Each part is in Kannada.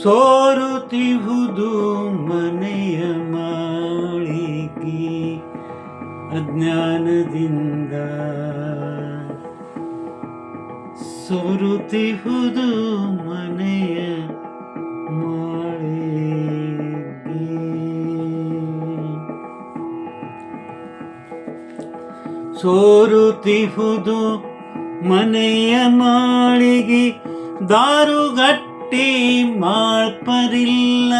ಸೋರುತ್ತಿಹುದು ಮನೆಯ ಮಾಳಿಗೆ ಅಜ್ಞಾನದಿಂದ. ಸೋರುತ್ತಿಹುದು ಮನೆಯ ಮಾಳಿಗೆ. ಸೋರುತ್ತಿಹುದು ಮನೆಯ ಮಾಳಿಗೆ ದಾರುಗಟ್ಟಿ ಮಾಳ್ಪರಿಲ್ಲ.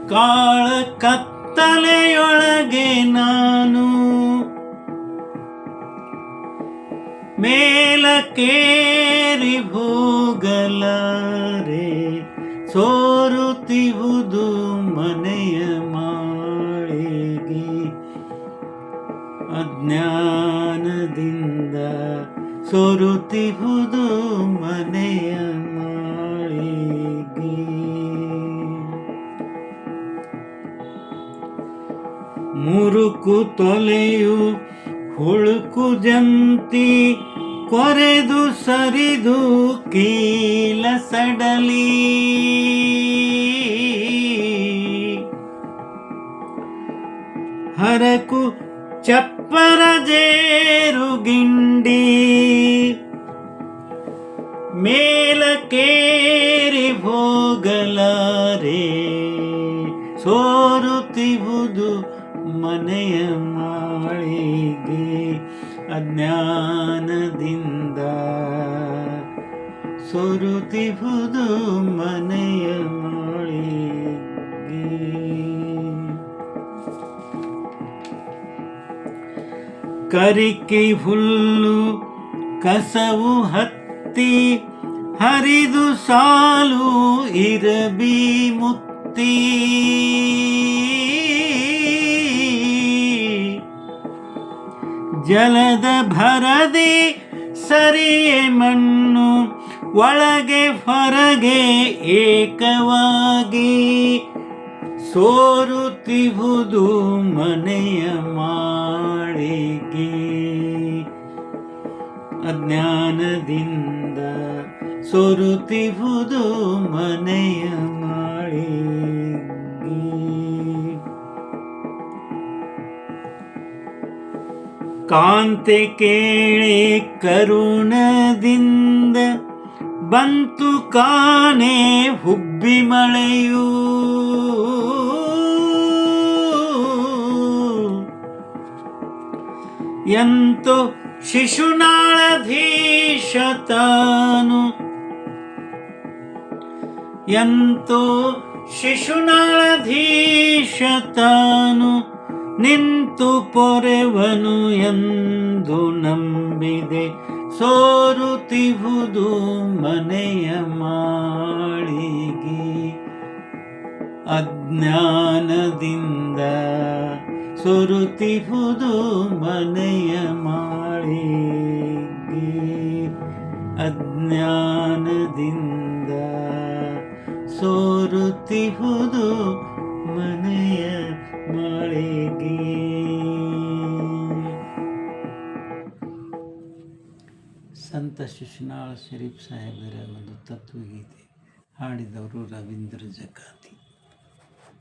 ಕಾಳ ಕತ್ತಲೆಯೊಳಗೆ ನಾನು ಮೇಲಕ್ಕೇರಿ ಹೋಗಲಾರೆ. ಸೋರುತ್ತಿಹುದು ಮನೆಯ ಮಾಳಿಗೆ ಅಜ್ಞಾನದಿಂದ. ಸೋರುತ್ತಿಹುದು ಮನೆಯ ಮಾಳಿಗೆ. ಮುರುಕು ತೊಲೆಯು ಹುಳುಕು ಜಂತಿ ಕೊರೆದು ಸರಿದು ಕೀಲ ಸಡಲಿ. ಹರಕು ಚಪ್ಪರ ಜೇರು ಗಿಂಡಿ ಮೇಲಕ್ಕೇರಿ ಹೋಗಲಾರೆ. ಸೋರುತ್ತಿಹುದು ಮನೆಯ ಮಾಳಿಗೆ ಅಜ್ಞಾನದಿಂದ. ಸೋರುತ್ತಿಹುದು ಮನೆಯ ಮಾಳಿಗೆ. ಕರಿಕೆ ಹುಲ್ಲು ಕಸವು ಹತ್ತಿ ಹರಿದು ಸಾಲು ಇರಬಿ ಮುತ್ತಿ. ಜಲದ ಭರದೆ ಸರಿಯೆ ಮಣ್ಣು ಒಳಗೆ ಹೊರಗೆ ಏಕವಾಗಿ. ಸೋರುತ್ತಿಹುದು ಮನೆಯ ಮಾಳಿಗೆ ಅಜ್ಞಾನದಿಂದ. ಸೋರುತ್ತಿಹುದು ಮನೆಯ ಮಾಳಿಗೆ. ಕಾಂತೆ ಕೇಳೆ ಕರುಣದಿಂದ ಬಂತು ಕಾನೆ ಹುಬ್ಬಿ ಮಳೆಯು. ಎಂತೋ ಶಿಶುನಾಳಧೀಶ ತಾನು. ಎಂತೋ ಶಿಶುನಾಳಧೀಶ ತಾನು ನಿಂತು ಪೊರೆವನು ಎಂದು ನಂಬಿದೆ. ಸೋರುತ್ತಿಹುದು ಮನೆಯ ಮಾಳಿಗೆ ಅಜ್ಞಾನದಿಂದ. ಸೋರುತ್ತಿಹುದು ಮನೆಯ ಮಾಳಿಗೆ ಅಜ್ಞಾನದಿಂದ. ಸೋರುತ್ತಿಹುದು ಮನೆಯ ಮಾಳಿಗೆ. ಸಂತ ಶಿಶುನಾಳ ಶರೀಫ್ ಸಾಹೇಬರ ಒಂದು ತತ್ವಗೀತೆ. ಹಾಡಿದವರು ರವೀಂದ್ರ ಜಕಾತಿ.